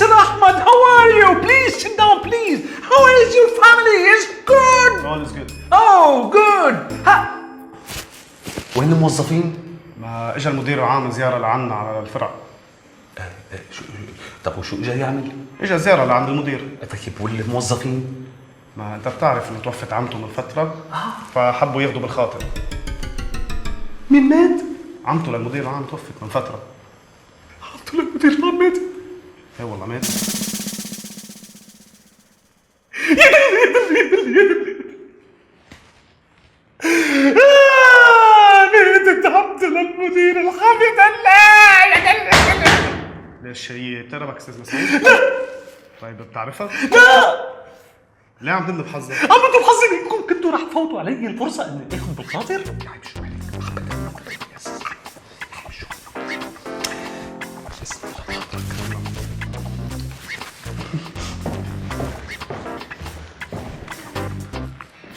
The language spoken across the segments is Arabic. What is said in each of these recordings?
Mr. Ahmad, how are you? Please sit down, please. How is your family? Is good? All is good. Oh, good. وين الموظفين؟ ما اجى المدير العام زياره لعنا على الفرع. طب وشو اجى يعمل؟ اجى زياره لعند المدير. طيب والموظفين؟ ما انت بتعرف انه توفت عمته من فتره فحبوا ياخذوا بالخاطر. مين مات؟ عمته للمدير العام توفت من فتره. عمته للمدير العام مات؟ اي والله مات. ماتت عمته للمدير العام يا ليش هي بتعرفك استاذ مسعود؟ طيب بتعرفها؟ لا ليه عم تندب حظك؟ عم بدو بحظي انكم كنتوا رح تفوتوا علي الفرصه اني اخذ بالخاطر؟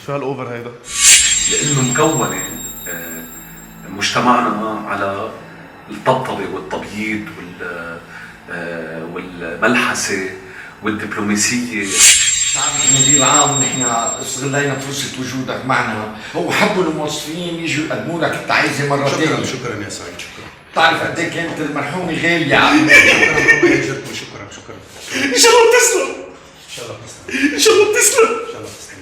شو هالاوفر هيدا؟ لانه مكونه مجتمعنا على الطبطبه والتبييض والملحسه والدبلوماسيه. سعادة المدير العام، نحن استغلينا فرصة وجودك معنا وحبوا الموظفين يجوا يقدموا لك التعيزة مرتين. شكرا يا سعيد، شكرا. بتعرف قد ايه كانت المرحومة غالية يا عمي. شكرا. ان شاء الله بتسلم. ان شاء الله تسلم. ان شاء الله بتسلم. ان شاء الله تسلم.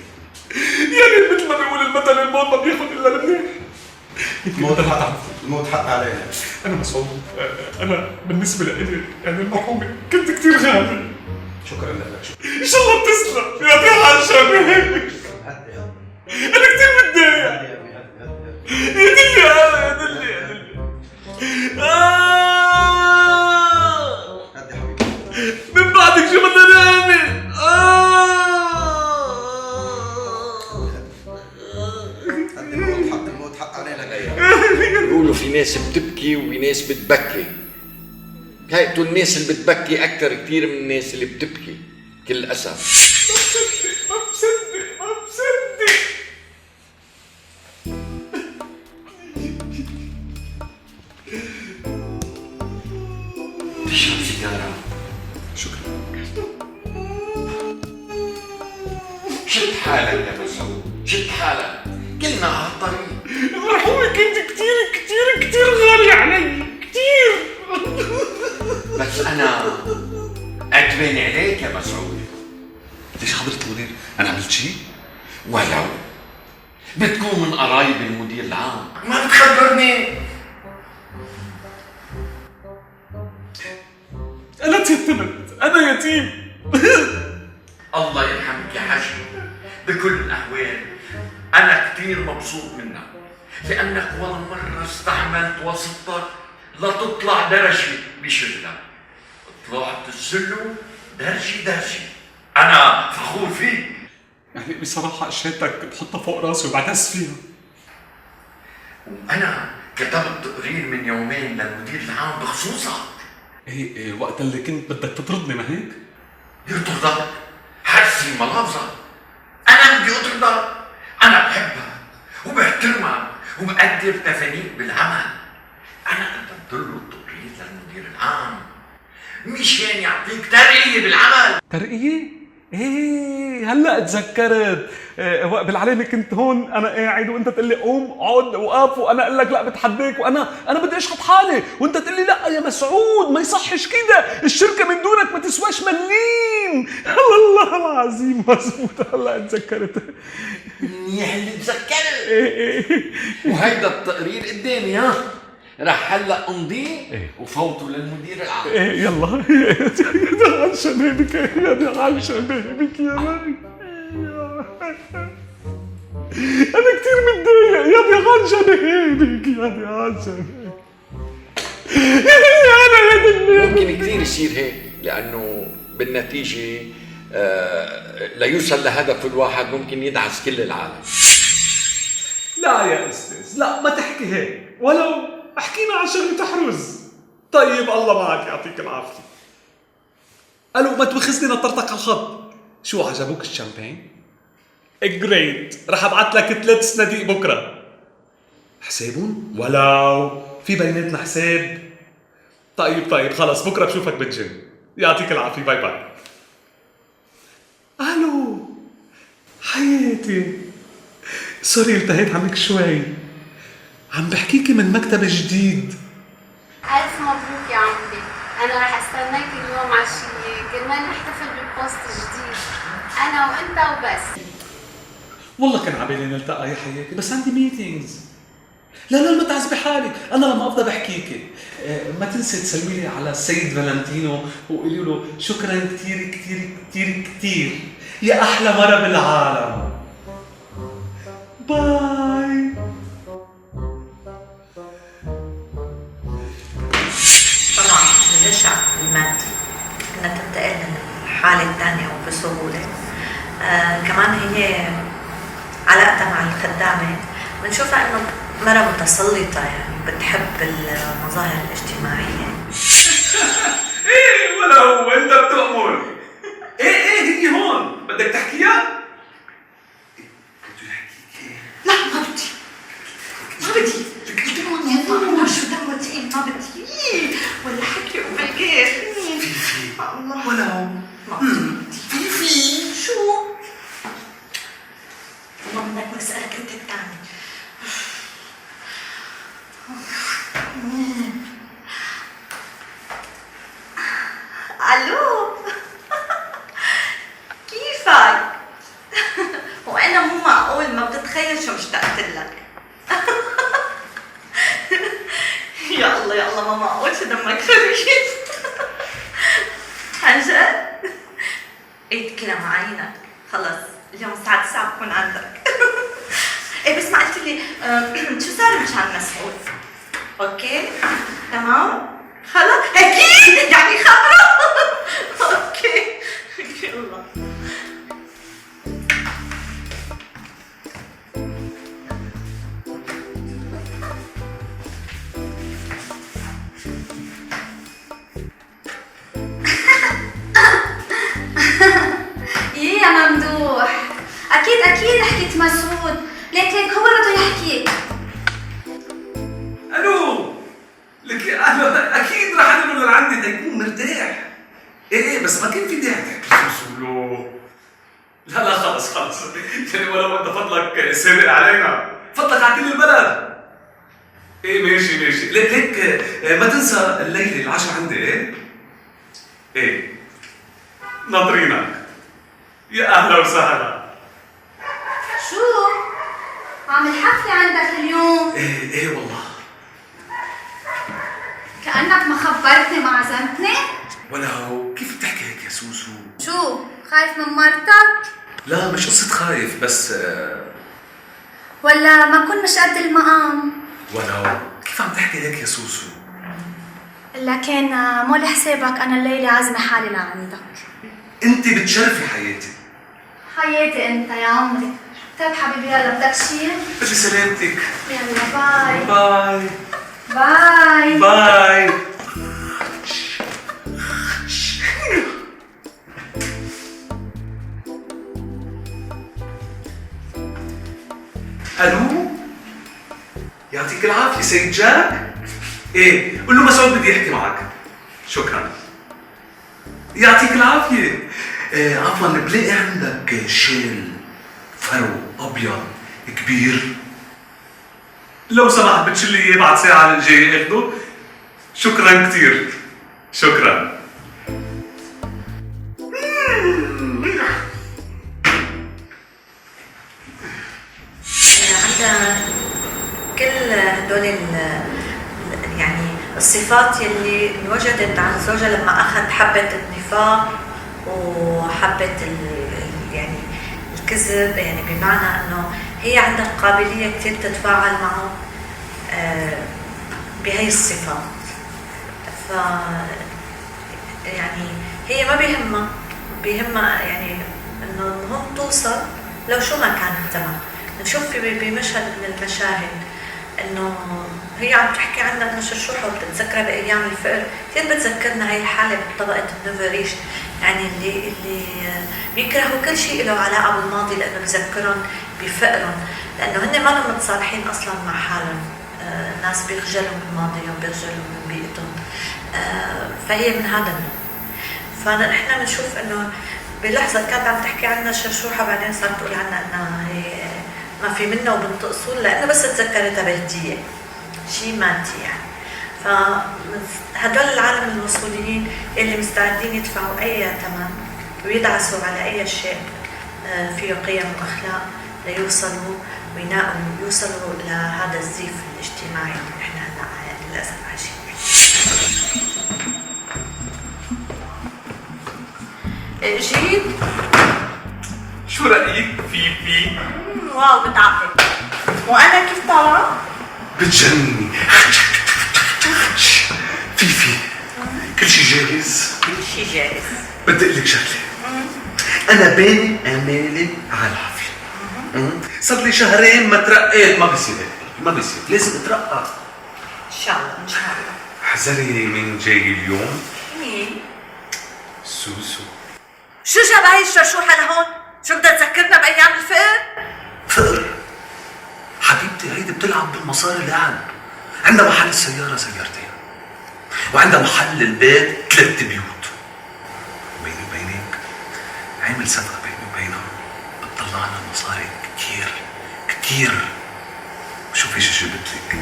يعني مثل ما بيقول المثل، الموت ما بياخذ الا المنيح. الموت حق علينا. انا مسعود، انا بالنسبه لي يعني المرحومه كنت كثير غالي. شكرا لك، شكرا. ان شاء الله بتسلم يا ابي عشان انا كثير متضايق. يا دلي يا دلي هدي حبيبي. من بعدك شو بدنا نعمل؟ الموت حق علينا. بيقولوا في ناس بتبكي وفي ناس بتبكي. هيئتوا الناس اللي بتبكي أكثر كثير من الناس اللي بتبكي، كل أسف. ما بصدق. تشرب سيجارة؟ شكرا. شد حالك يا مسعود، شد حالك، كلنا على الطريق. المرحومة كنت كثير غالي علي، كثير. بس أنا عتبان عليك يا مسعود. ليش حضرة المدير؟ أنا عملت شيء؟ ولو بتكون من قرايب المدير العام ما بتخبرني. أنا تيتمت، أنا يتيم. الله يرحمك يا حجي. بكل الأحوال أنا كثير مبسوط منك، لأنك ولا مرة استعملت وسطك لتطلع درجة بشغلك. طلعت السلم درجة. أنا فخور فيك. يعني بصراحة أشياتك بحطها فوق راسي وبعتز فيها. وأنا كتبت تقرير من يومين للمدير العام بخصوصك. إيه وقت اللي كنت بدك تطردني ما هيك؟ يطردك؟ حسي ملافظة. أنا بدي أطردك؟ أنا بحبك وبحترمك وبقدر تفانيك بالعمل. أنا قدمت له التقرير للمدير العام مشان يعطيك ترقية بالعمل. ترقية؟ ايه هلا اتذكرت. وقت بالعلامة كنت هون انا قاعد وانت تقول لي قوم اقعد وقف، وانا اقول لك لا بتحداك، وانا بدي اشحط حالي، وانت تقول لي لا يا مسعود ما يصحش كده، الشركة من دونك ما تسواش مليم. الله العظيم مزبوط. هلا اتذكرت. منيح اللي تذكرت. ايه وهيدا التقرير قدامي، ها رح هلا امضيه وفوته للمدير العام. ايه يلا. يا عن شبابك، يا عن شبابك يا مان. انا كثير متضايق يا عن شبابك، يا عن شبابك. يا دنيا. ممكن كثير يصير هيك، لانه بالنتيجه ليوصل لهدف الواحد ممكن يدعس كل العالم. لا يا استاذ، لا ما تحكي هيك، ولو احكينا عن شغله تحرز. طيب الله معك يعطيك العافيه. الو ما توخزني نطرتك على الخط. شو عجبوك الشامبين؟ جريت، رح ابعت لك 3 صناديق بكره. حسابهم؟ ولو في بيناتنا حساب. طيب خلص بكره بشوفك بالجيم. يعطيك العافية، باي باي. الو حياتي، سوري التهيت عنك شوي، عم بحكيكي من مكتب جديد. ألف مبروك يا عمي، أنا رح استناك اليوم عشية كرمال نحتفل ببوست جديد أنا وأنت وبس. والله كان عبالي نلتقى يا حياتي، بس عندي ميتينجز. لا ما تعذبي حالك، أنا لما أفضل بحكيكي ما تنسي تسلمي لي على السيد فالنتينو وقولي له شكرا كتير كتير كتير كتير يا أحلى مرة بالعالم. باي. طبعا الجشع المادي انها تنتقل للحالة الثانية وبسهولة. كمان هي علاقتها مع الخدامة بنشوفها انه مرة متسلطة، يعني بتحب المظاهر الاجتماعية. ايه ولا هو انت بتأمر. ايه هي هون بدك تحكيها؟ بده يحكيكي. لا ما بدي قلت لهم يا ماما شو دمه تقيل، ما بدي ولا حكي وبالغير. الله ولا هو. ما بدي. في شو؟ والله بدك مسألة كنت الثاني. الو كيفك؟ وانا مو معقول ما بتتخيل شو مشتقت لك. يا الله يا الله ما معقول شو دمك خفيف. عن جد؟ ايه تكلم عينك، خلص اليوم الساعة 9 بكون عندك. ايه بس ما قلت لي شو صار مشان مسعود؟ اوكي تمام خلص اكيد يعني خبره. اوكي يلا. ايه يا ممدوح، اكيد حكيت مسعود، ليك هو بده يحكيك. الو لك انا اكيد رح انقله لعندي تيكون مرتاح. ايه بس ما كان في داعي تحكي سولو. لا خلص يعني ولو انت فضلك سابق علينا، فضلك على كل البلد. ايه ماشي ليك ما تنسى الليله العشاء عندي. ايه ناطرينك. يا اهلا وسهلا. شو؟ عامل حفلة عندك اليوم؟ ايه والله. كأنك ما خبرتني ما عزمتني؟ ولا هو كيف بتحكي هيك يا سوسو؟ شو؟ خايف من مرتك؟ لا مش قصة خايف بس ولا ما كن مش قد المقام؟ ولا هو كيف عم تحكي هيك يا سوسو؟ لكن مو لحسابك أنا الليلة عازمة حالي لعندك. انت بتشرفي حياتي. حياتي أنت يا عمري. طيب حبيبي يلا بدك شي؟ بدي سلامتك. يلا باي. باي باي. باي. الو يعطيك العافية سيد جاك. ايه قول له مسعود بدي يحكي معك. شكرا. يعطيك العافية. عفوا بلاقي عندك شال فرو ابيض كبير، لو سمحت بتشيل لي اياه بعد ساعة الجاية اخده. شكرا كثير. شكرا. عندها كل هدول يعني الصفات يلي انوجدت عن زوجها لما اخذ حبة النفاق وحبة يعني الكذب، يعني بمعنى انه هي عندها قابلية كثير تتفاعل معه بهي الصفات. ف يعني هي ما بيهمها يعني انه المهم توصل لو شو ما كان الثمن. نشوف بمشهد من المشاهد انه هي عم تحكي عنا انه شرشوحه وبتتذكرها بايام الفقر، كثير بتذكرنا هي الحاله بطبقه النوفريش، يعني اللي بيكرهوا كل شيء له علاقه بالماضي لانه بذكرهم بفقرهم، لانه هن ما لهم متصالحين اصلا مع حالهم. ناس بيخجلوا من ماضيهم، بيخجلوا من بيئتهم. فهي من هذا النوع. فنحن بنشوف انه بلحظه كانت عم تحكي عنا شرشوحه بعدين صارت تقول عنا انها هي ما في منها وبنت اصول، لانه بس تذكرتها بهديه شيء مادي يعني. فهدول العالم الوصوليين اللي مستعدين يدفعوا اي ثمن ويدعسوا على اي شيء فيه قيم واخلاق ليوصلوا ويوصلوا لهذا الزيف الاجتماعي اللي نحن هلا للاسف عايشين فيه. جيت؟ شو رأيك في واو متعقد. وانا كيف طالعه؟ بتجنني. فيفي كل شيء جاهز؟ كل شيء جاهز. بدي اقول لك شغله. انا بيني امالي على الحفله. صار لي شهرين ما ترقيت، ما بصير ما بصير، لازم اترقى. ان شاء الله ان شاء الله. احذري مين جاي اليوم؟ مين؟ سوسو. شو جاب هاي الشرشوحه لهون؟ شو بدها تذكرنا بايام الفقر؟ فقر حبيبتي، هيدي بتلعب بالمصاري لعب. عندها محل السيارة سيارتين، وعندها محل البيت 3 بيوت. بيني وبينك عامل صفقة بيني وبينها بتطلعنا مصاري كتير كتير. شوفي شو جبت لك.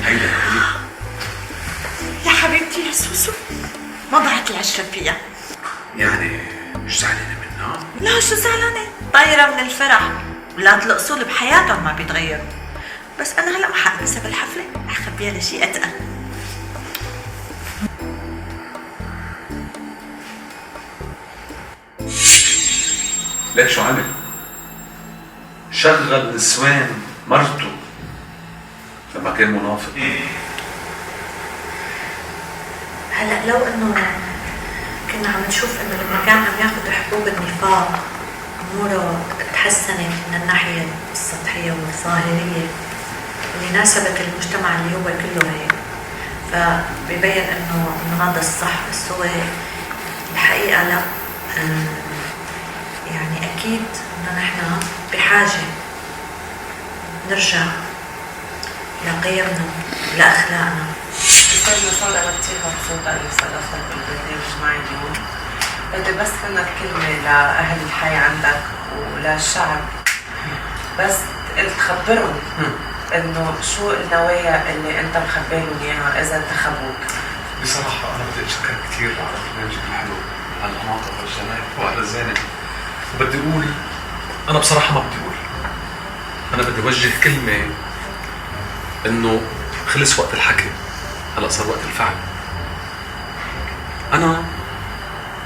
هيدا يا حبيبتي يا سوسو ما ضاعت العشرة فيها. يعني مش زعلانة منها؟ لا شو زعلانة؟ طايرة من الفرح. ولاد الأصول بحياتهم ما بيتغيروا. بس أنا هلا ما حلبسها بالحفلة، رح خبيها لشيء أتقل. ليش شو عمل؟ شغل نسوان مرته لما كان منافق. هلا لو انه كنا عم نشوف انه لما كان عم ياخذ حبوب النفاق اموره تحسنت من الناحيه السطحيه والظاهريه اللي ناسبت المجتمع اللي هو كله هيك، فبيبين انه هذا الصح. بس هو الحقيقه لا، يعني اكيد انه نحن بحاجه نرجع لقيمنا لاخلاقنا. صار أنا كتير مبسوطة إني صار أدخل بالبرنامج معي اليوم. بدي بس منك كلمة لأهل الحي عندك وللشعب، بس تخبرهم إنه شو النوايا اللي أنت مخبيلهم إياها إذا انتخبوك. بصراحة أنا بدي أشكرك كثير على برنامجك الحلو، على الأناقة والجمال وعلى الزانة. وبدي أقول أنا بصراحة ما بدي أقول، أنا بدي أوجه كلمة إنه خلص وقت الحكي، هلا صار وقت الفعل. أنا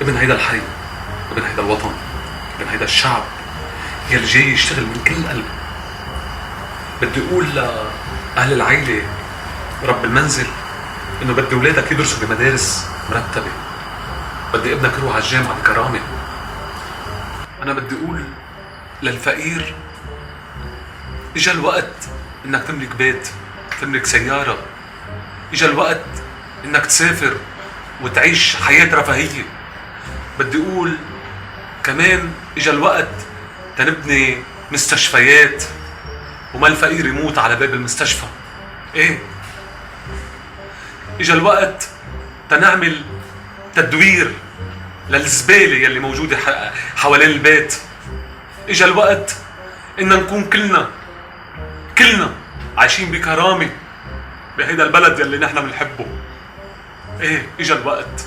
ابن هيدا الحي، ابن هيدا الوطن، ابن هيدا الشعب يلي جاي يشتغل من كل قلب. بدي أقول لأهل العيلة ورب المنزل إنه بدي أولادك يدرسوا بمدارس مرتبة، بدي ابنك يروح على الجامعة بكرامة. أنا بدي أقول للفقير إجا الوقت إنك تملك بيت، تملك سيارة، إجا الوقت إنك تسافر وتعيش حياة رفاهية. بدي أقول كمان إجا الوقت تنبني مستشفيات وما الفقير يموت على باب المستشفى. إيه، إجا الوقت تنعمل تدوير للزبالة يلي موجودة حوالين البيت. إجا الوقت إن نكون كلنا عايشين بكرامة بهيدا البلد يلي نحن بنحبه. إيه، إجا الوقت.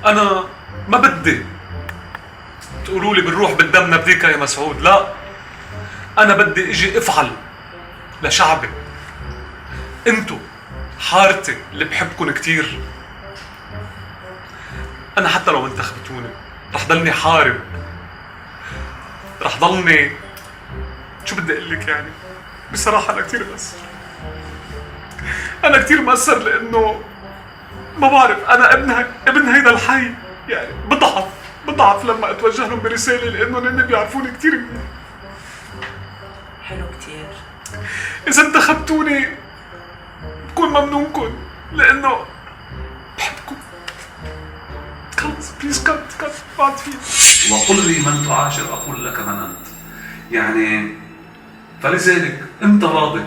أنا ما بدي تقولوا لي بنروح بالدم نبديك يا مسعود، لا، أنا بدي إجي أفعل لشعبي. أنتو حارتي اللي بحبكن كتير. أنا حتى لو انتخبتوني رح ضلني حارب، رح ضلني شو بدي أقلك يعني. بصراحة أنا كتير مأثر، أنا كتير مأثر لأنه ما بعرف، أنا ابن هيدا الحي يعني. بضعف لما أتوجه لهم برسالة لأنه هن بيعرفوني كتير منيح. حلو كتير. إذا انتخبتوني بكون ممنونكن لأنه بحبكم. خلص بليز كات بعد فيه. وقل لي من تعاشر أقول لك من أنت. يعني فلذلك أنت راضي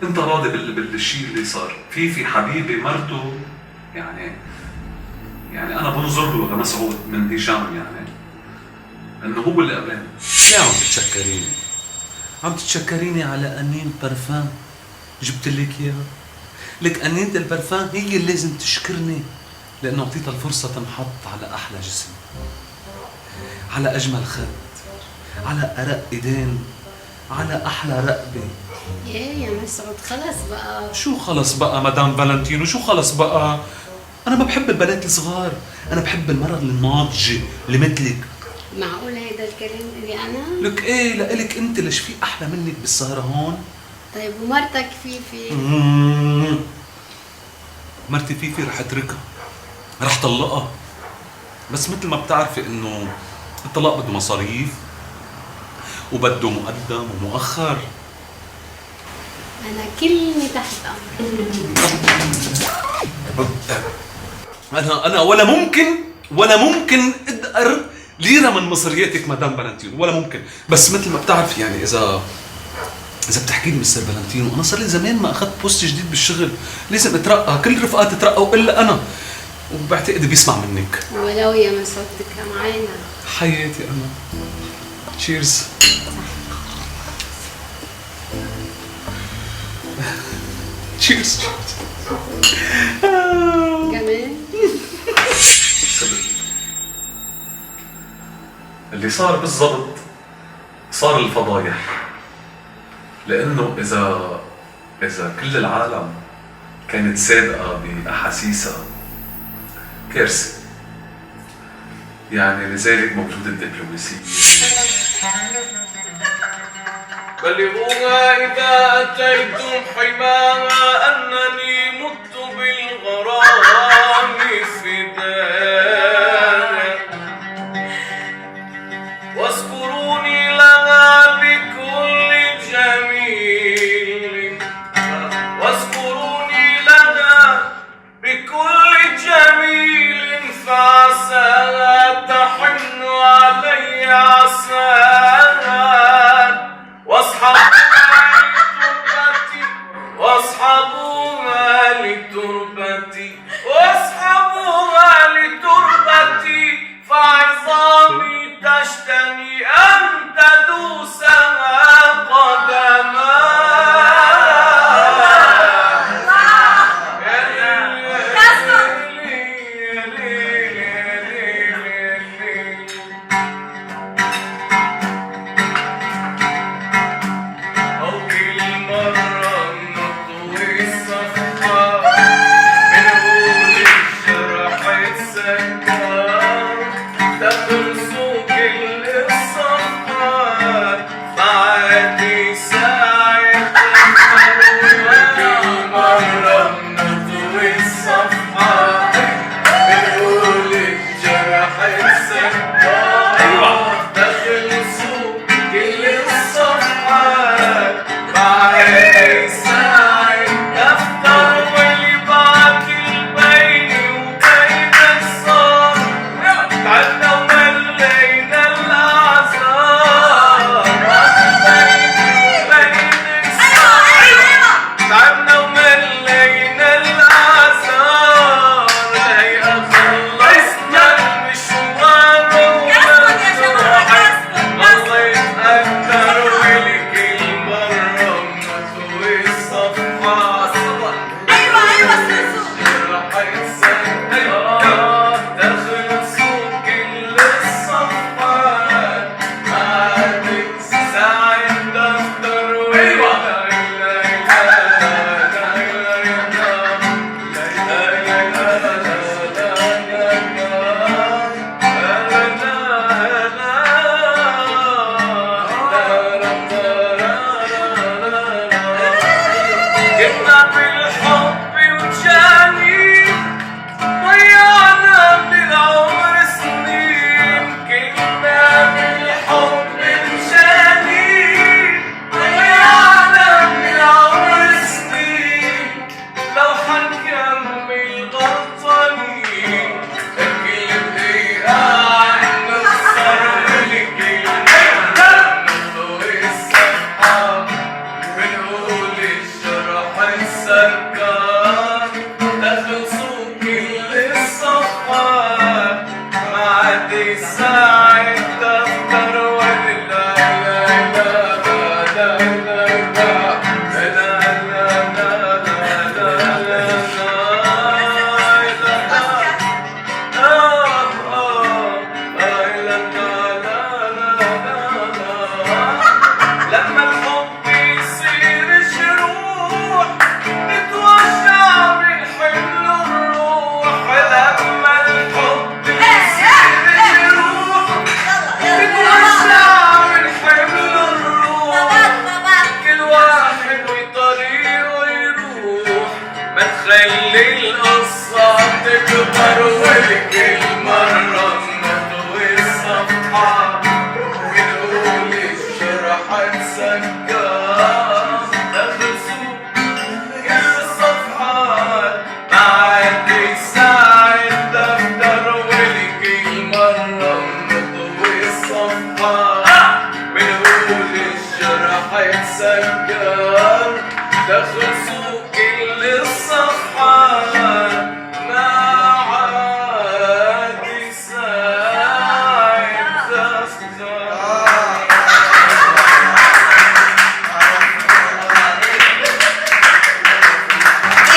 انت راضي بالشيء اللي صار؟ في حبيبي مرته يعني انا بنظر له لمسعود من هشام يعني انه هو اللي قبلاني. ليه عم تتشكريني؟ عم تتشكريني على قنينة برفان جبت لك اياها؟ لك قنينة البرفان هي اللي لازم تشكرني، لانه اعطيتها الفرصة تنحط على احلى جسم، على اجمل خد، على ارق ايدين، على احلى رقبة. يا مسعود خلص بقى. شو خلص بقى مدام فالنتينو؟ شو خلص بقى؟ انا ما بحب البنات الصغار، انا بحب المرأة الناضجة اللي مثلك. معقول هيدا الكلام اللي انا؟ لك ايه لإلك انت، ليش في احلى منك بالسهرة هون؟ طيب ومرتك فيفي؟ مرتي فيفي رح اتركها، رح طلقها، بس مثل ما بتعرفي انه الطلاق بده مصاريف وبده مقدم ومؤخر. انا كلمة تحت امرك. انا ولا ممكن ادقر ليرة من مصرياتك مدام فالنتينو، ولا ممكن. بس مثل ما بتعرفي يعني اذا بتحكي لي مستر فالنتينو، انا صار لي زمان ما اخذت بوست جديد بالشغل، لازم اترقى، كل رفقاتي ترقوا الا انا، وبعتقد بيسمع منك. ولو يا مسعود بدك معانا. حياتي انا. تشيرز. تشيرز. كمان اللي صار بالضبط صار الفضايح، لانه اذا كل العالم كانت سابقه باحاسيسها كارثه، يعني لذلك موجوده الدبلوماسيه. بلغوها إذا أتيتم حماها أنني مت بالغرام فداها، واذكروني لها بكل جميل، واذكروني لها بكل جميل، فعساها تحن علي عساها، واصحبوها نرول كل مرة نطوي الصفحة ونقول الجرح اتسكر نخلصوا كل الصفحات ما عاد يساعد دفتر ولكل مرة نطوي الصفحات ونقول الجرح اتسكر تخلصوا كل الصفحات ما عاد يساعد دفتر.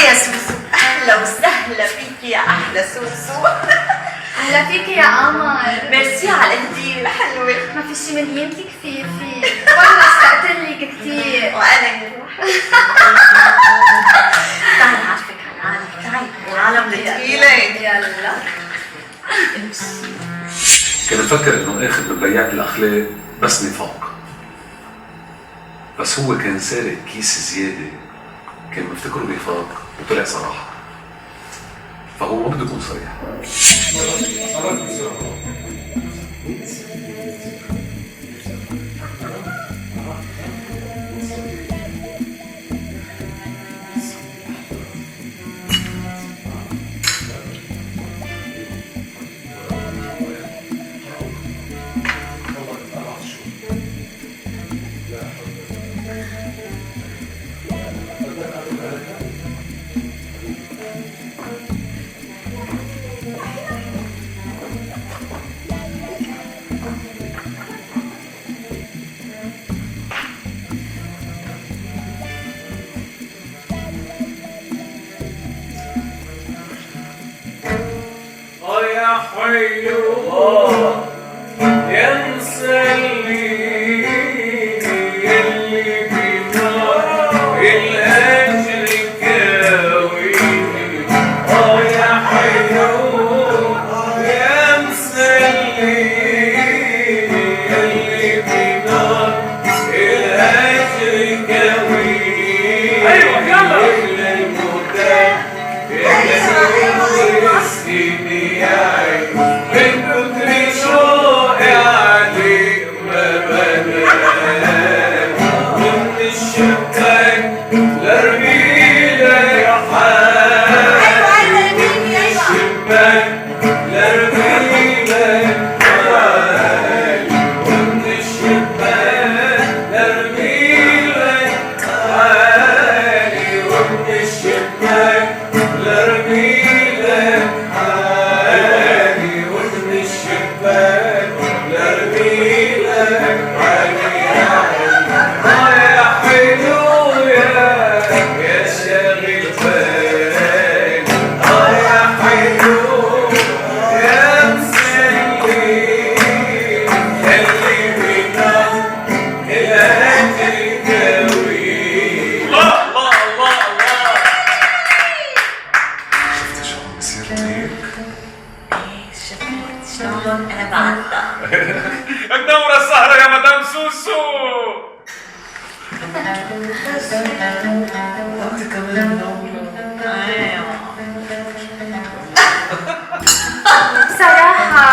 يا سوسو اهلا وسهلا فيك يا احلى سوسو. اهلا فيك يا قمر. ميرسي على الهديه الحلوه. ما في شي من قيمتك كثير فيك، والله اشتقت لك كثير. وانا تعالي اعرفك على العالم، تعالي العالم الثقيله. يلا كان مفكر انه اخذ من بياع الاخلاق بس نفاق، بس هو كان سارق كيس زياده كان مفتكره نفاق وطلع صراحه، فهو ما بده يكون صريح. يا حلو يا مسلي اللي بنار الأجر كاويني. يا حلو يا مسلي اللي بنار الأجر كاويني. أيوة يلا الموتى يسقيني يا عين من كتر شوقي عليك ما بنام من الشباك لرميلك يا حالي من الشباك لرميلك حالي من الشباك لرميلك حالي ومن الشباك لرميلك حالي ومن الشباك لرميلك حالي. يا حلو يا شاغل بالي. يا حلو يا مسلي اللي بينام الأجر كاوي. الله الله الله الله. شفت شو عم بصير هيك؟ شفت شلون انا بعدها. منورة السهرة يا مدام سوسو. وانت كمان منورة. بصراحة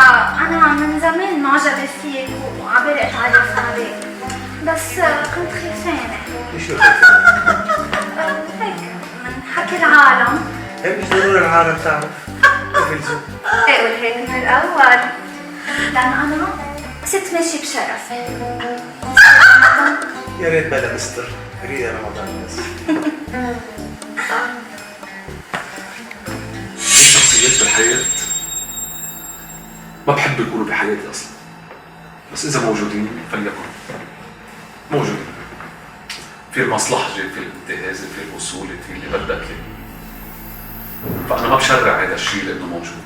أنا من زمان معجبة فيك وعبالي أتعرف عليك، بس كنت خايفانة. شو خايفة؟ هيك من حكي العالم. هيك مش ضروري العالم تعرف. ما في لزوم. ايه قول هيك من الأول، لأن أنا ست ماشي بشرف. يا ريت بلا مستر، اريد رمضان بس. في شخصيات بالحياة ما بحب يكونوا بحياتي أصلا، بس إذا موجودين فليكن موجودين. في المصلحة، في الانتهاز، في الوصول، في اللي بدك لي. فأنا ما بشرع هذا الشيء لأنه موجود.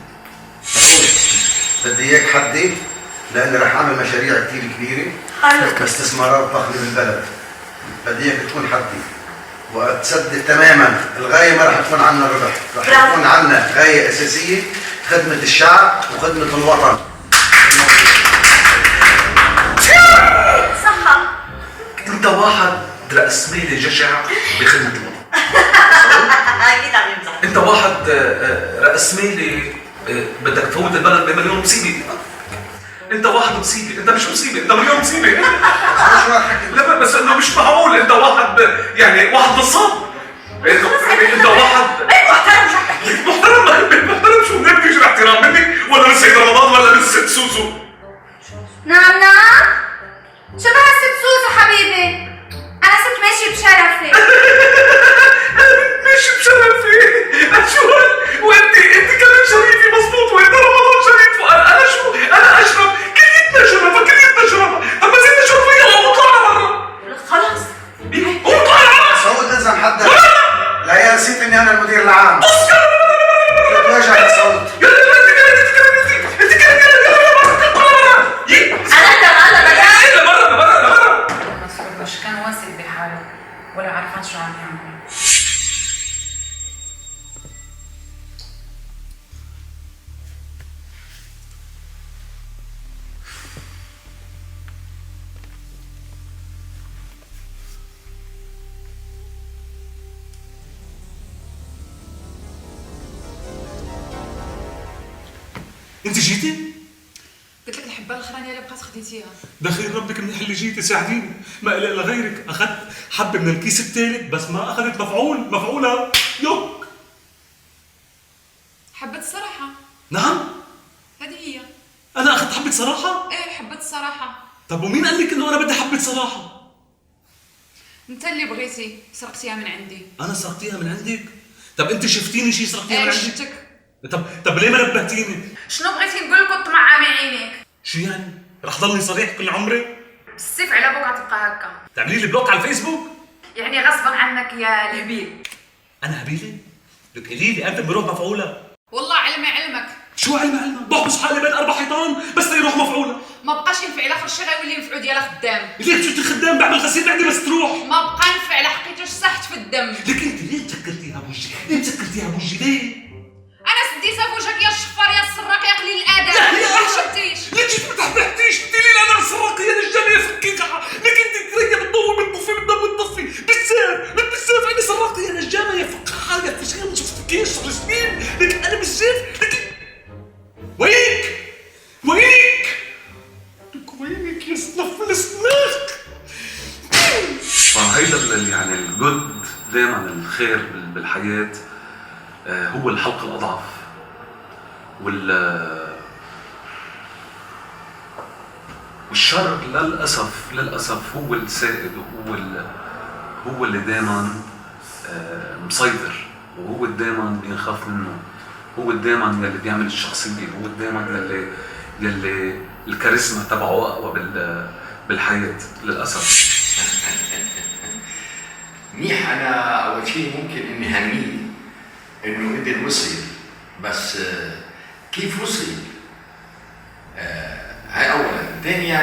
بدي اياك حدي لاني رح اعمل مشاريع كثير كبيره واستثمارات ضخمه بالبلد. بدي اياك تكون حدي وتصدق تماما الغايه ما رح تكون عنا الربح، رح تكون عنا غايه اساسيه خدمه الشعب وخدمه الوطن. صح. أنت واحد رأس مالي جشع بخدمة الوطن. اكيد عم يمزح. أنت واحد رأس مالي بدك تفوت البلد بمليون مصيبه. انت واحد مصيبه، انت مش مصيبه، انت مليون مصيبه. لا بس انه مش معقول انت واحد يعني واحد نصاب. انت واحد محترم شو بدك تجري احترام مني ولا من سيد رمضان ولا من ست سوسو؟ نعم شبه ست سوسو حبيبي، انا ست ماشي بشرفي. ماشي بشرفي؟ شو وانت كمان شريفي مظبوط، وانت رمضان شريف، وانا شو؟ انا اشرف، كليتنا شرفه كليتنا شرفه، اما زيدنا شرفيه يلا اطلع برا. خلص اطلع. سعود الزم حدك. لا يا نسيت اني انا المدير العام. تتوجع يا سعود. مش كان واثق بحاله ولا عارفان شو عم يعمل. انت جيتي؟ قلت لك الحبه الاخرانيه اللي بقات خديتيها. دخيل ربك منيح اللي جيتي، ساعديني، ما إلي الا غيرك. اخذت حبه من الكيس الثالث بس ما اخذت مفعولها يوك. حبه الصراحه. نعم؟ هذه هي. انا اخذت حبه صراحه؟ ايه حبه الصراحه. طب ومين قال لك انه انا بدي حبه صراحه؟ انت اللي بغيتي سرقتيها من عندي. انا سرقتيها من عندك؟ طب انت شفتيني شي سرقتيها من ايه عندك؟ شفتك. طب ليه ما نبهتيني؟ شنو بغيتي نقول لك كنت معامي عينك؟ شو يعني؟ رح ضلني صريح كل عمري؟ بالسيف على ابوك غتبقى هكا. تعملي لي بلوك على الفيسبوك؟ يعني غصبا عنك يا الهبيل. انا هبيله؟ لك قولي لي انت بروح مفعوله. والله علمك. شو علمك؟ بحبس حالي بين اربع حيطان بس ليروح مفعوله. ما بقاش ينفع لا اخر شي غيولي ينفعو ديالها خدام. ليك شو خدام بعمل غسيل معدي بس تروح. ما بقى ينفع لا حقيتوش سحت في الدم. لك انت ليه مسكرتيها بوجهي؟ ليه مسكرتيها بوجهي ليه؟ انا سديتها بوجهك يا الشفار يا السراق يا قليل الادب. ما حشمتيش. ليك جيت ما تحتحتيش قلتي لي انا سراق يا نجامه يا فكيك. لك انت تريا بتضوي بالطفي بالضوي بالطفي بالسيف عندي سراق يا نجامه يا فقاعه يا فشيخ ما شفتكيش صار سنين. لك انا بالسيف لك وينك يا سنف السناق. فهيدا يعني الجود دائما الخير بالحياه هو الحلق الاضعف والشر للاسف هو السائد هو اللي دائما مسيطر، وهو دائما بينخاف منه، هو دائما يلي بيعمل الشخصيه، هو دائما يلي الكاريزما تبعه اقوى بالحياه للاسف. منيح. انا اول شيء ممكن اني هنيه انه قدر وصل، بس كيف وصل؟ هاي اولا. ثانيا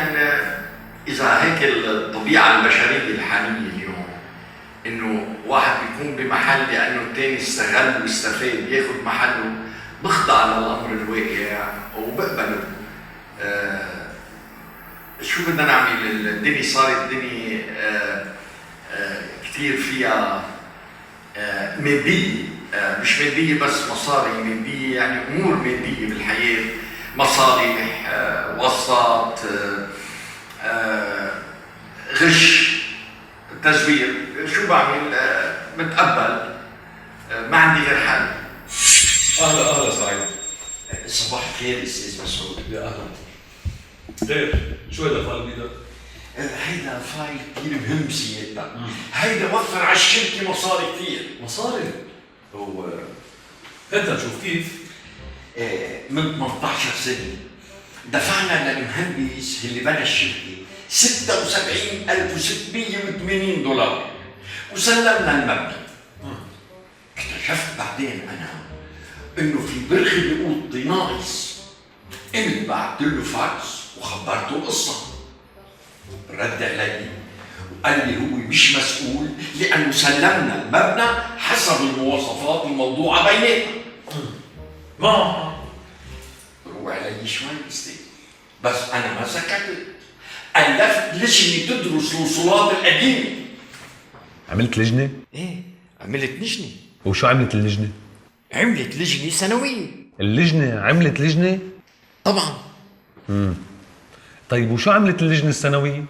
اذا هيك الطبيعه البشريه الحاليه اليوم انه واحد بيكون بمحل لانه الثاني استغل واستفاد ياخذ محله، بخضع للامر الواقع وبقبله. شو بدنا نعمل؟ الدنيا صارت دنيا كثير فيها ماديه، مش ماديه بس مصاري، ماديه يعني امور ماديه بالحياه، مصالح، وساط، غش، تزوير. شو بعمل؟ بتقبل، ما عندي غير حل. اهلا سعيد. صباح الخير استاذ مسعود. يا اهلا. خير، شو هذا الفايل بيدك؟ هيدا فايل كثير مهم سيادتك. هيدا وفر على الشركه مصاري كثير. مصاري؟ هو انت شوف كيف؟ من 18 سنه دفعنا للمهندس اللي بنى الشركه 76,680 دولار وسلمنا المبنى. اكتشفت بعدين انا انه في برخي بأوضتي ناقص. قمت بعت له فاكس وخبرته القصه. رد علي وقال لي هو مش مسؤول لانه سلمنا المبنى حسب المواصفات الموضوعه بيناتنا. ما روح علي شوي استاذ، بس انا ما سكتت، الفت لجنه تدرس الوصولات القديمه. عملت لجنه؟ ايه عملت لجنه. وشو عملت اللجنه؟ عملت لجنه سنويه اللجنة عملت لجنة؟ طبعا. طيب وشو عملت اللجنة السنوية؟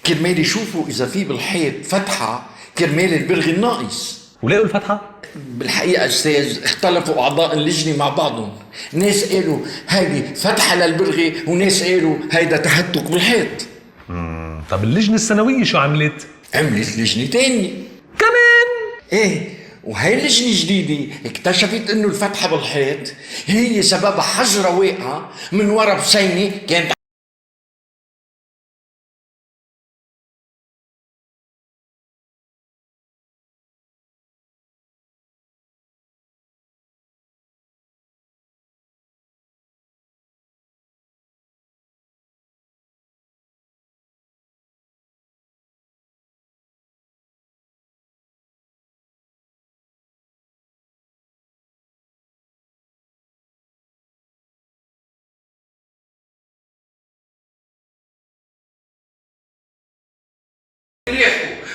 كرمال يشوفوا إذا في بالحيط فتحة كرمال البرغي الناقص. ولقوا الفتحة؟ بالحقيقة أستاذ اختلفوا أعضاء اللجنة مع بعضهم، ناس قالوا هيدي فتحة للبرغي وناس قالوا هيدا تحتك بالحيط. طب اللجنة السنوية شو عملت؟ عملت لجنة تانية كمان؟ ايه، وهي اللجنة الجديدة اكتشفت انه الفتحة بالحيط هي سببها حجرة واقعة من ورا بسينة كانت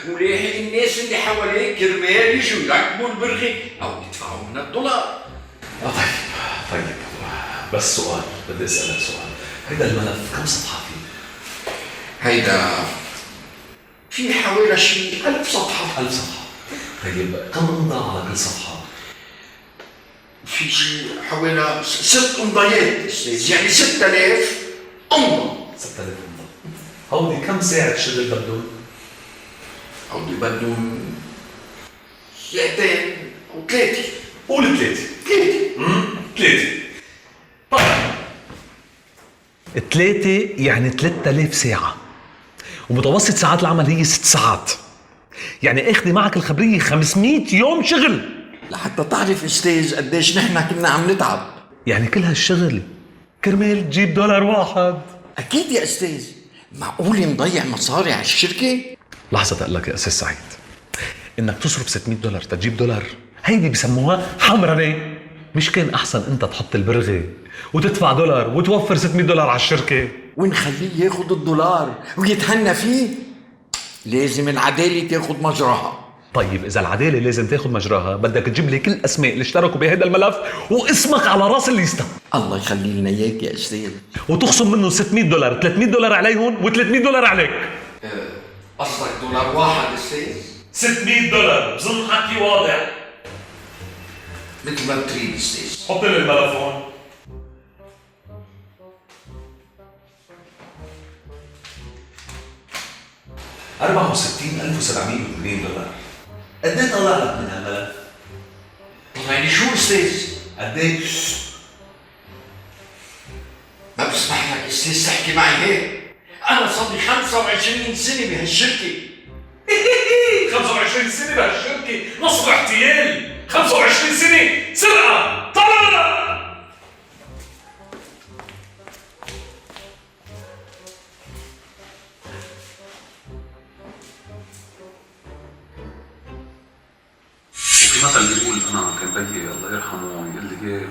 وليه الناس اللي حواليك كرمال يجوا يركبوا البرغي او يدفعوا من الدولار. طيب بس سؤال، بدي اسألك سؤال، هيدا الملف كم صفحة فيه؟ هيدا في حوالي شيء 1000 صفحة. 1000 صفحة. طيب كم امضى على كل صفحة؟ في شيء حوالي 6 امضايات استاذ، يعني 6000 امضى. 6000 امضى. هودي كم ساعة شغل بدهم؟ هودي بدهم ساعتين او 3. قول 3. 3. طيب 3 يعني 3000 ساعة، ومتوسط ساعات العمل هي 6 ساعات، يعني اخذي معك الخبرية 500 يوم شغل لحتى تعرف استاذ قديش نحن كنا عم نتعب. يعني كل هالشغل كرمال تجيب دولار واحد؟ اكيد يا استاذ، معقول نضيع مصاري على الشركة؟ لحظة أقول لك يا أستاذ سعيد، إنك تصرف 600 دولار تجيب دولار، هيدي بسموها حمرنة. مش كان أحسن أنت تحط البرغي وتدفع دولار وتوفر 600 دولار على الشركة ونخليه ياخد الدولار ويتهنى فيه؟ لازم العدالة تاخد مجراها. طيب إذا العدالة لازم تاخد مجراها، بدك تجيب لي كل الأسماء اللي اشتركوا بهذا الملف واسمك على راس الليستة. الله يخلي لنا إياك يا أستاذ. وتخصم منه 600 دولار، 300 دولار عليهم و300 دولار عليك. قصدك دولار واحد استاذ؟ 600 دولار، بظن حكي واضح. مثل ما بتريد استاذ. حط لي الملف هون. $64,780. قد ايه طلع لك من هالملف؟ طلع لي شو استاذ؟ قد ايه؟ ما بسمح لك استاذ تحكي معي هيك. أنا صار لي 25 سنة بهالشركة. 25 سنة بهالشركة، نصب احتيال، 25 سنة سرقة، طلع. وفي مثل بيقول، أنا كان بيي الله يرحمه يقول لي إيه،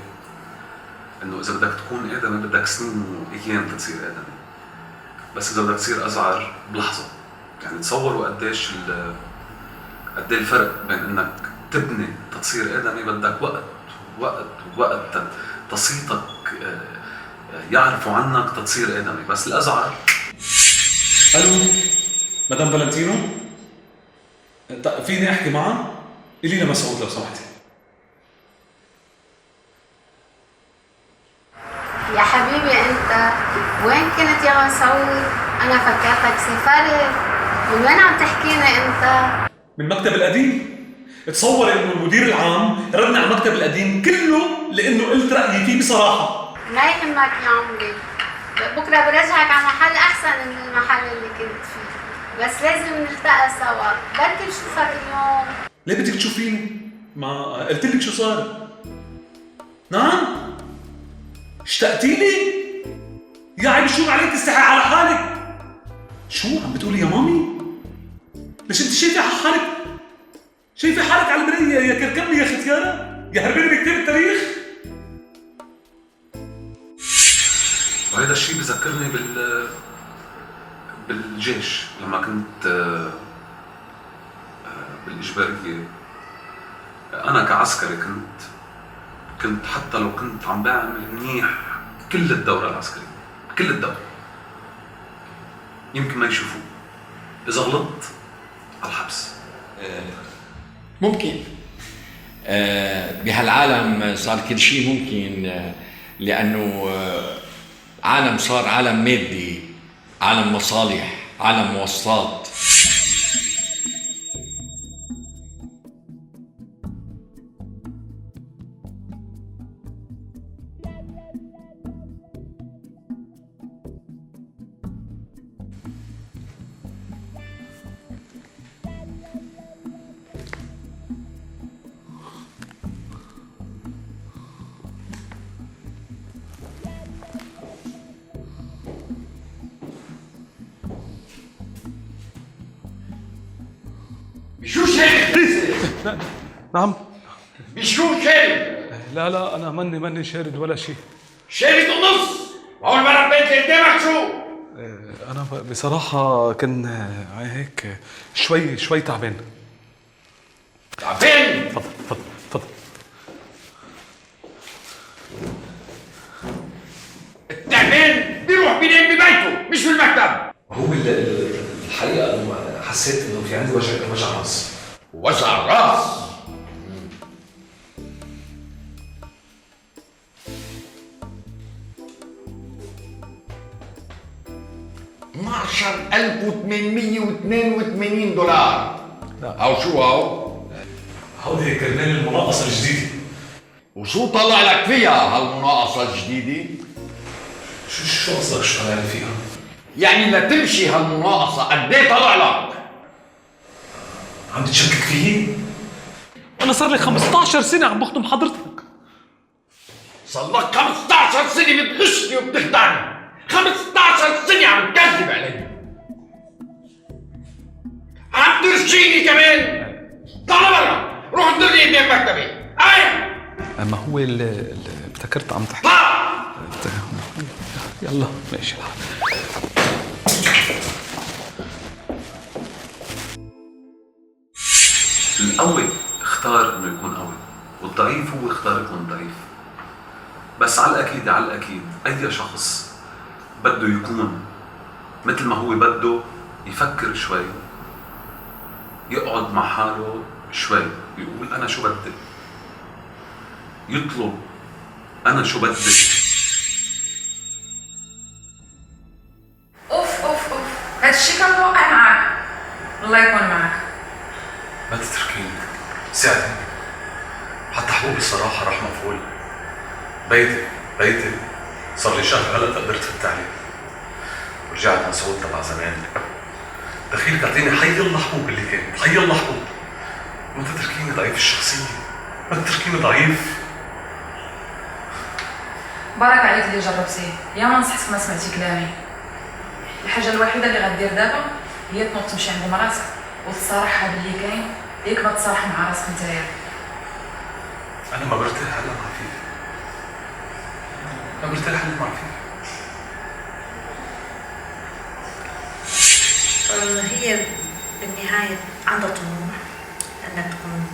إنه إذا بدك تكون آدمي بدك سنين وأيام تتصير آدمي، بس إذا بدك تصير أزعر بلحظة. يعني تصوروا قديش قد ايه الفرق بين انك تبني تصير ادمي، بدك وقت تصيتك يعرفوا عنك تصير ادمي، بس الازعر. الو مدام فالنتينو، فيني احكي معها؟ قولي لي مسعود لو سمحتي. يا حبيبي انت وين كنت يا مسعود؟ انا فكرتك سافرت. من وين عم تحكينا انت؟ من المكتب القديم. تصور انه المدير العام ردنا على المكتب القديم كله لانه قلت رايي فيه بصراحه. ما يهمك يا عمري، بكره برجعك على محل احسن من المحل اللي كنت فيه، بس لازم نلتقى سوا، بركي بشوفك اليوم. ليه بدك تشوفيني؟ ما قلت لك شو صار؟ نعم؟ اشتقتي لي؟ يا عيب شو عليك تستحي على حالك؟ شو عم بتقولي يا مامي؟ ليش انت شايفه حالك؟ شايفه حالك على المرايه يا كركمي يا ختيانه؟ يا هربانه بكتاب التاريخ؟ وهذا الشيء بذكرني بالجيش لما كنت بالإجبارية. أنا كعسكري كنت حتى لو كنت عم بعمل منيح كل الدورة العسكرية، كل الدورة، يمكن ما يشوفوه. إذا غلطت على الحبس. ممكن. بهالعالم صار كل شيء ممكن، لأنه عالم صار عالم مادي، عالم مصالح، عالم مواصلات. بشو شارد؟ نعم. بشو شارد؟ لا أنا ماني شارد ولا شيء. شارد ونص. أول مرة بيت اللي قدامك شو؟ أنا بصراحة كان هيك شوي تعبان. تعبان؟ تفضل. التعبان بيروح بينام ببيته مش في المكتب. هو الحقيقة إنه حسيت إنه في عندي وجع راس. وجع راس؟ 12882 دولار. أو شو هو؟ هودي كرمال المناقصة الجديدة. وشو طلع لك فيها هالمناقصة الجديدة؟ شو قصدك شو طلع لي فيها؟ يعني لتمشي هالمناقصة قد ايه طلع لك؟ عم تشكك فيي؟ أنا صار لي 15 سنة عم بخدم حضرتك. صار لك 15 سنة بتغشني وبتخدعني. 15 سنة عم تكذب علي. عم ترشيني كمان. طلع برا، روح دلني قدام مكتبي. أي أما هو اللي افتكرت عم تحكي. يلا ماشي الحال. القوي اختار انه يكون قوي، والضعيف هو اختار يكون ضعيف. بس على الأكيد أي شخص بده يكون مثل ما هو بده، يفكر شوي، يقعد مع حاله شوي، يقول أنا شو بدي، يطلب أنا شو بدي. اوف هالشي كان واقع معك. الله يكون معك. ما تتركيني، ساعدني. حتى حبوبي الصراحة راح مقفول. بيتي صار لي شهر هلا قدرت فت عليه. ورجعت مسعود تبع زمان. دخيل تعطيني حي الله حبوب اللي كان، حي الله حبوب. ما تتركيني ضعيف الشخصية، ما تتركيني ضعيف. بارك عليك اللي جربتيه، يا ما نصحتك ما سمعتي كلامي. الحاجة الوحيدة اللي غدير دابا هي تنوض تمشي عند مراتك وتصارحها باللي كاين، ياك ما تصارح مع راسك نتايا. أنا ما برتاح هلا مع فيفي. ما برتاح هلا مع فيفي. هي بالنهاية عندها طموح أنها تكون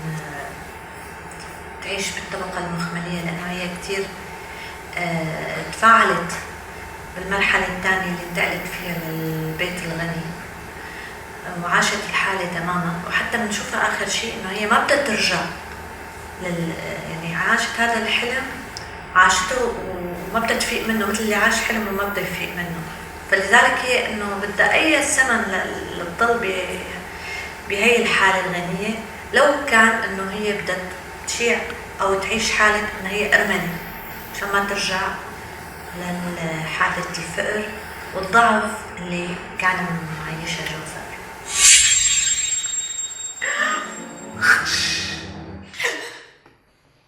تعيش بالطبقة المخملية، لأنه هي كتير تفاعلت بالمرحلة الثانية اللي انتقلت فيها للبيت الغني وعاشت الحالة تماما. وحتى بنشوفها آخر شيء إنه هي ما بدها ترجع يعني عاشت هذا الحلم، عاشته وما بدها تفيق منه، مثل اللي عاش حلم وما بدها يفيق منه. فلذلك هي إنه بدها أي ثمن للضل بهي الحالة الغنية، لو كان إنه هي بدها تشيع أو تعيش حالة إنه هي أرملة عشان ما ترجع لحالة الفقر والضعف اللي كان معيشها جوزها.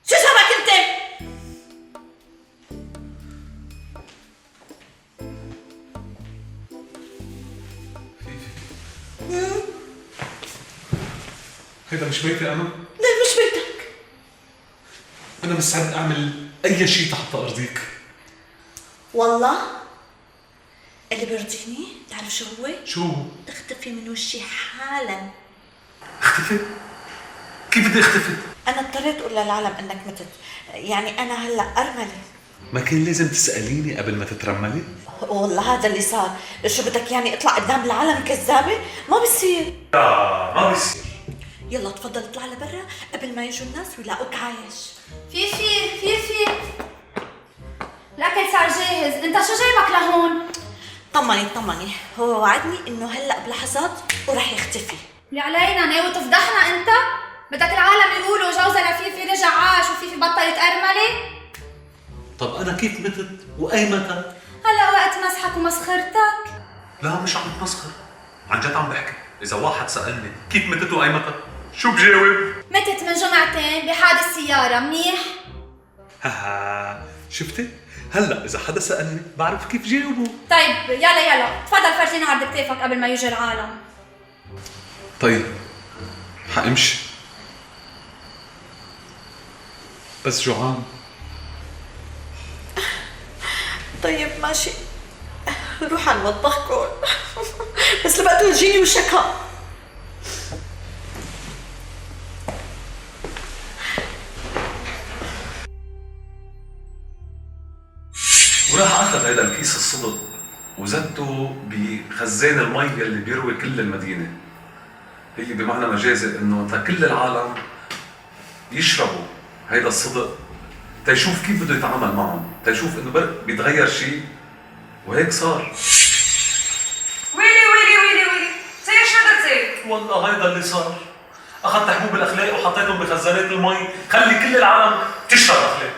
شو سبك انت؟ هيدا مش بيتي أنا؟ لا مش بيتك. أنا مستعد أعمل أي شيء تحت أرضيك. والله اللي بيرضيني تعرف شو هو؟ شو؟ تختفي من وشي حالا. اختفي؟ كيف بدي اختفي؟ انا اضطريت اقول للعالم انك متت، يعني انا هلا ارمله. ما كان لازم تسأليني قبل ما تترملي؟ والله هذا اللي صار. شو بدك يعني اطلع قدام العالم كذابه؟ ما بصير. لا ما بيصير. يلا تفضل اطلع لبرا قبل ما يجوا الناس ويلاقوك عايش. فيفي الاكل صار جاهز، انت شو جايبك لهون؟ طمني، هو وعدني انه هلا بلحظات ورح يختفي. اللي علينا ناوي تفضحنا انت؟ بدك العالم يقولوا جوزها لفيفي رجع عاش وفيفي بطلت ارمله؟ طب انا كيف متت واي متى؟ هلا وقت مسحك ومسخرتك. لا مش عم بتمسخر، عن جد عم بحكي. اذا واحد سألني كيف متت واي متى، شو بجاوب؟ متت من جمعتين بحادث سيارة. منيح؟ شفتي؟ هلا اذا حدا سألني بعرف كيف جاوبه. طيب يلا تفضل فرجينا عرض كتافك قبل ما يجي العالم. طيب حامشي بس جوعان. طيب ماشي، روح على المطبخ كل بس لبقى تلجيني وشكا. وراح اخذ هذا الكيس الصدق وزته بخزان المي اللي بيروي كل المدينه. هي بمعنى مجازي انه كل العالم يشربوا هيدا الصدق تيشوف كيف بده يتعامل معهم، تيشوف انه بيتغير شيء. وهيك صار. ويلي سير شو درتي؟ والله هيدا اللي صار. اخذت حبوب الاخلاق وحطيتهم بخزانات المي، خلي كل العالم تشرب اخلاق.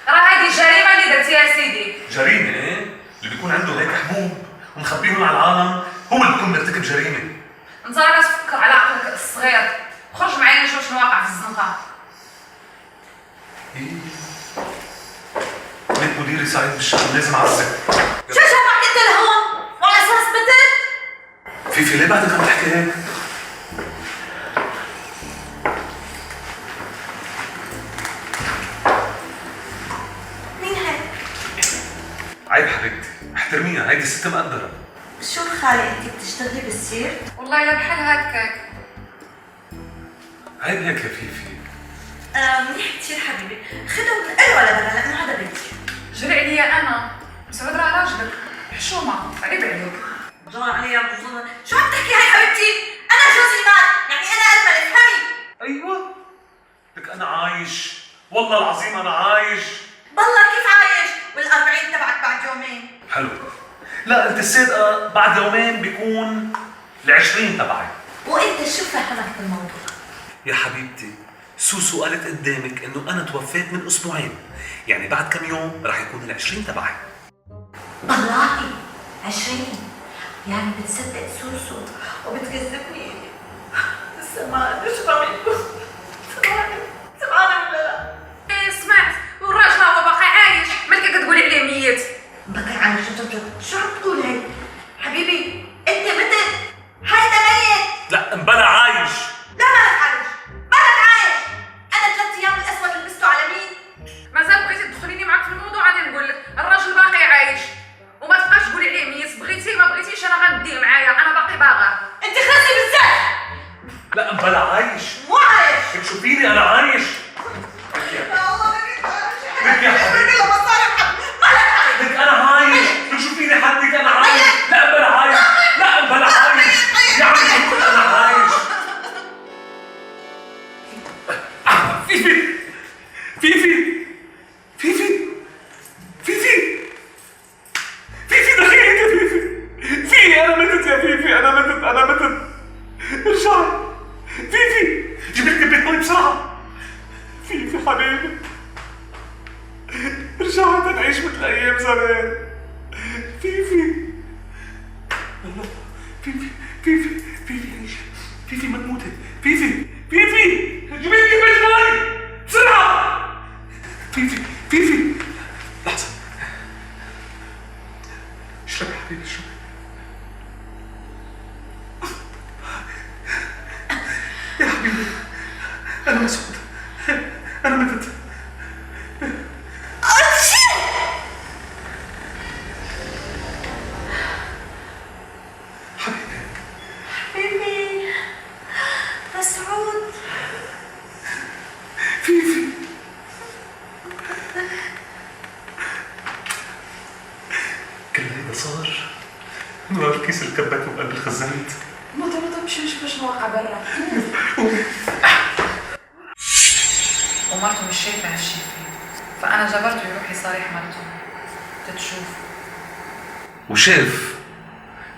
راه هيدي الجريمه اللي درتيها يا سيدي. جريمه ايه؟ اللي بيكون عنده هيك حبوب ومخبيهم على العالم هو اللي بيكون مرتكب جريمه. انت راك تفكر على عقلك الصغير، خرج معي نشوف شنو واقع في الزنقه. ليك مديري سعيد بالشغل لازم اعزك. شو جابك انت لهون؟ وعلى اساس متت؟ فيفي ليه بعدك عم تحكي هيك؟ مين هيك؟ عيب حبيبتي، احترميها، هيدي ست مقدرة. شو خالي انت بتشتغلي بالسير؟ والله لا بحال هكاك. عيب هيك يا فيفي. منيح كثير حبيبي، خذوا نقلوا على برا لانه هذا بيتي. جري عليا انا، مسعود راه راجلك، حشومه، عيب عليك. جرى عليا بظن، شو عم تحكي هاي حبيبتي؟ انا جوزي مات، يعني انا ارمله، افهمي. ايوه لك انا عايش، والله العظيم انا عايش. بالله كيف عايش؟ وال40 تبعك بعد يومين. حلو. لا انت الصادقة بعد يومين بيكون ال20 تبعي. وانت شو فهمك بالموضوع؟ يا حبيبتي سوسو قالت قدامك انه انا توفيت من اسبوعين، يعني بعد كم يوم رح يكون ال20 تبعي. والله 20 يعني بتصدق سوسو وبتكذبني؟ لسه ما ادري شو بعمل. سمعانه ولا لا؟ ايه سمعت، والراجل هو باقي عايش، مالك كتقولي عليه ميت؟ باقي عايش؟ شو عم تقول هيك؟ حبيبي انت متت، هيدا ميت. لا مبلا عايش. لا مالك عايش، مالك عايش. انا 3 ايام الاسود لبسته على مين؟ مازال بغيتي تدخليني معاك في الموضوع، غادي نقول لك الراجل باقي عايش وما تبقاش تقولي عليه ميت. بغيتي ما بغيتيش انا غنديه معايا، انا باقي باغا. انت خاسي بزاف. لا مبلا عايش. مو عايش. بتشوفيني انا عايش. لا والله ما كنت عايش. لك يا حبيبي لما صار مالك عايش. لك انا عايش، بتشوفيني حدك انا عايش. لا مبلا عايش، لا مبلا عايش يا عمي، بقول انا عايش. فيفي فيفي فيفي فيفي فيفي دخيلك يا فيفي. فيفي انا متت يا فيفي، انا متت. ارجعي فيفي، جيب لي كبيت مي بسرعة. فيفي حبيبي ارجعي تنعيش مثل ايام زمان. فيفي فيفي عيش. فيفي ما تموتي. فيفي جيب لي كبيت مي بسرعة. فيفي لحظة، اشربي حبيبي اشربي. يا حبيبي انا مسعود، انا متت. حبيبي مسعود. فيفي صار؟ انه الكيس اللي كبته بقلب الخزانة. مضى مشي نشوف شنو واقع برا. ومرته مش شايفة هالشي فيه، فأنا جبرته يروح يصارح مرته تتشوف. وشاف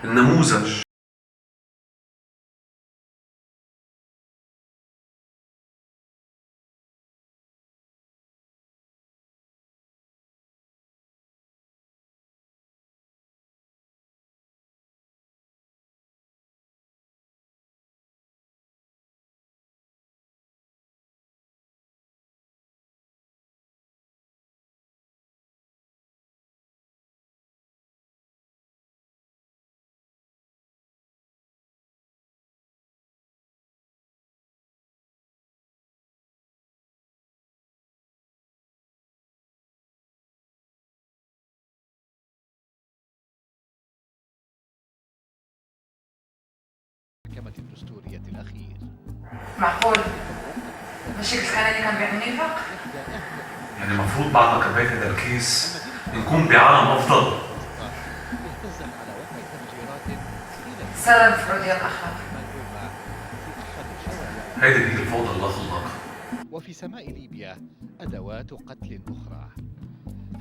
النموذج المحكمة الدستورية الأخير. معقول ماشي الخانة اللي كان بيعمل نفاق؟ يعني المفروض بعد ما كبيت هذا الكيس نكون بعالم أفضل. سبب فروض يا الأخلاق. هيدي هي الفوضى الله خلقها. وفي سماء ليبيا أدوات قتل أخرى.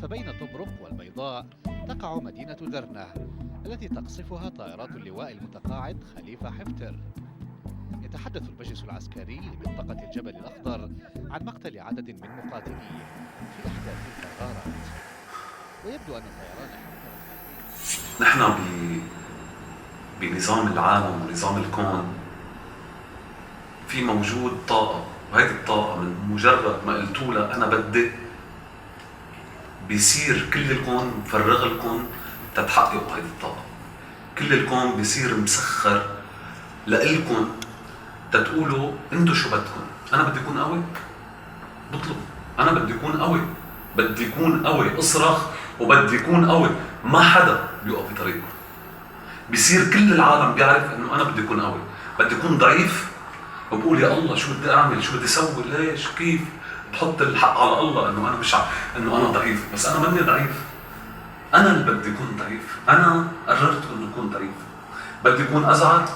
فبين طبرق والبيضاء تقع مدينة درنة التي تقصفها طائرات اللواء المتقاعد خليفة حفتر. يتحدث المجلس العسكري لمنطقة الجبل الأخضر عن مقتل عدد من مقاتليه في أحداث الغارات. ويبدو أن طيران حفتر نحن بنظام العالم ونظام الكون في موجود طاقة، وهذه الطاقة من مجرد ما قلتوا لها أنا بدي بيصير كل الكون مفرغ الكون تتحققوا هذه الطاقة. كل الكون بيصير مسخر لإلكم تتقولوا انتوا شو بدكم. أنا بدي أكون قوي، بطلب أنا بدي أكون قوي، بدي أكون قوي، اصرخ وبدي أكون قوي، ما حدا بيقف بطريقه. بيصير كل العالم بيعرف إنه أنا بدي أكون قوي، بدي أكون ضعيف وبقول يا الله شو بدي أعمل، شو بدي أسوي، ليش، كيف، بحط الحق على الله إنه أنا مش إنه أنا ضعيف، بس أنا ماني ضعيف. أنا اللي بدي أكون ضعيف، أنا قررت إنه أكون ضعيف. بدي أكون أزعر،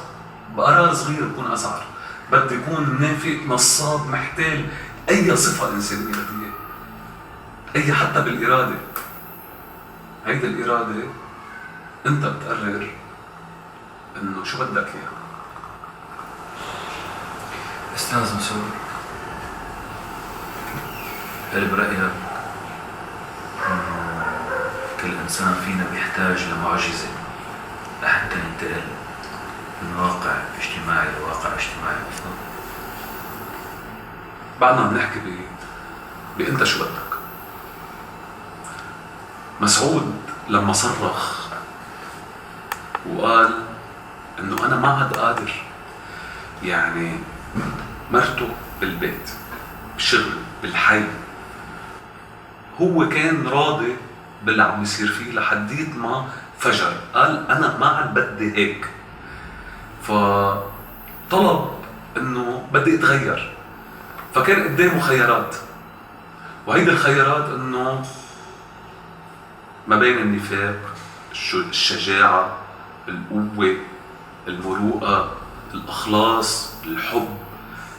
بقرار صغير أكون أزعر. بدي أكون نافق، نصاب، محتال، أي صفة إنسانية بدي إياها، أي حتى بالإرادة. هيدي الإرادة أنت بتقرر إنه شو بدك إياه. أستاذ مسعود، هل برأيك إنه كل إنسان فينا بيحتاج لمعجزة لحتى ينتقل من واقع اجتماعي لواقع اجتماعي أفضل؟ بعدنا بنحكي بأنت شو بدك. مسعود لما صرخ وقال إنه أنا ما عاد قادر، يعني مرته بالبيت، بالشغل، بالحي، هو كان راضي باللي عم يصير فيه لحديت ما فجر قال أنا ما عاد بدي هيك. فطلب إنه بدي أتغير، فكان قدامه خيارات، وهيدي الخيارات إنه ما بين النفاق، الشجاعة، القوة، المروءة، الإخلاص، الحب،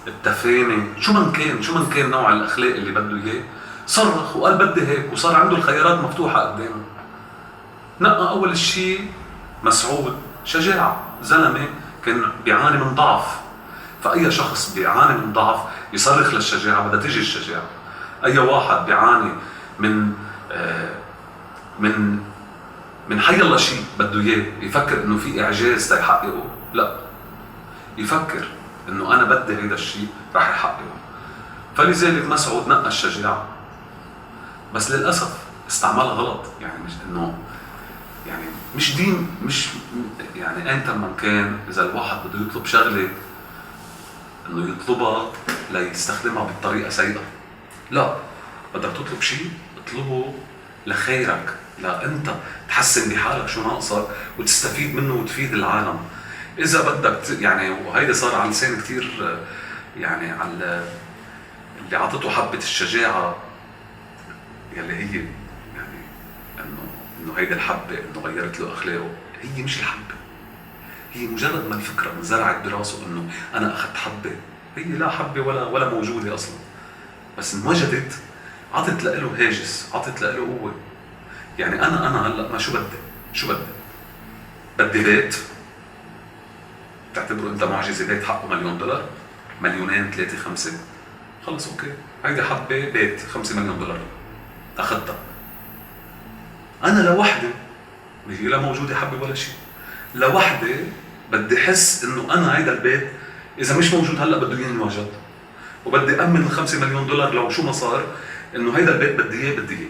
التفاني، شو من كان نوع الأخلاق اللي بده إياه. صرخ وقال بدي هيك، وصار عنده الخيارات مفتوحة قدامه. نقى أول شيء مسعود شجاعة، زلمة كان بيعاني من ضعف، فأي شخص بيعاني من ضعف يصرخ للشجاعة بدها تيجي الشجاعة. أي واحد بيعاني من حي الله شيء بده إياه، يفكر إنه في إعجاز تيحققه، لا، يفكر إنه أنا بدي هيدا الشيء رح يحققه. فلذلك مسعود نقى الشجاعة، بس للأسف استعملها غلط. يعني مش إنه يعني مش دين، مش يعني أنت من كان إذا الواحد بده يطلب شغلة إنه يطلبها ليستخدمها بالطريقة سيئة. لا، بدك تطلب شيء اطلبه لخيرك، لا أنت تحسن بحالك شو ناقصك وتستفيد منه وتفيد العالم. إذا بدك يعني، وهيدا صار على لسان كتير يعني على اللي عطته حبة الشجاعة يلي هي يعني إنه انه هيدي الحبه انه غيرت له اخلاقه، هي مش الحبه. هي مجرد ما الفكره انزرعت براسه انه انا اخذت حبه، هي لا حبه ولا موجوده اصلا، بس انوجدت عطت له هاجس، عطت له قوه. يعني انا هلا ما شو بدي بيت، بتعتبره انت معجزه بيت حقه $1,000,000 مليونين 3 5 خلص اوكي، هيدي حبه بيت $5 مليون اخذتها. انا لوحدي هي لا موجوده حبه ولا شيء، لوحدي بدي احس انه انا هيدا البيت اذا مش موجود هلا بده ينوجد، وبدي امن $5 مليون لو شو ما صار، انه هيدا البيت بدي اياه.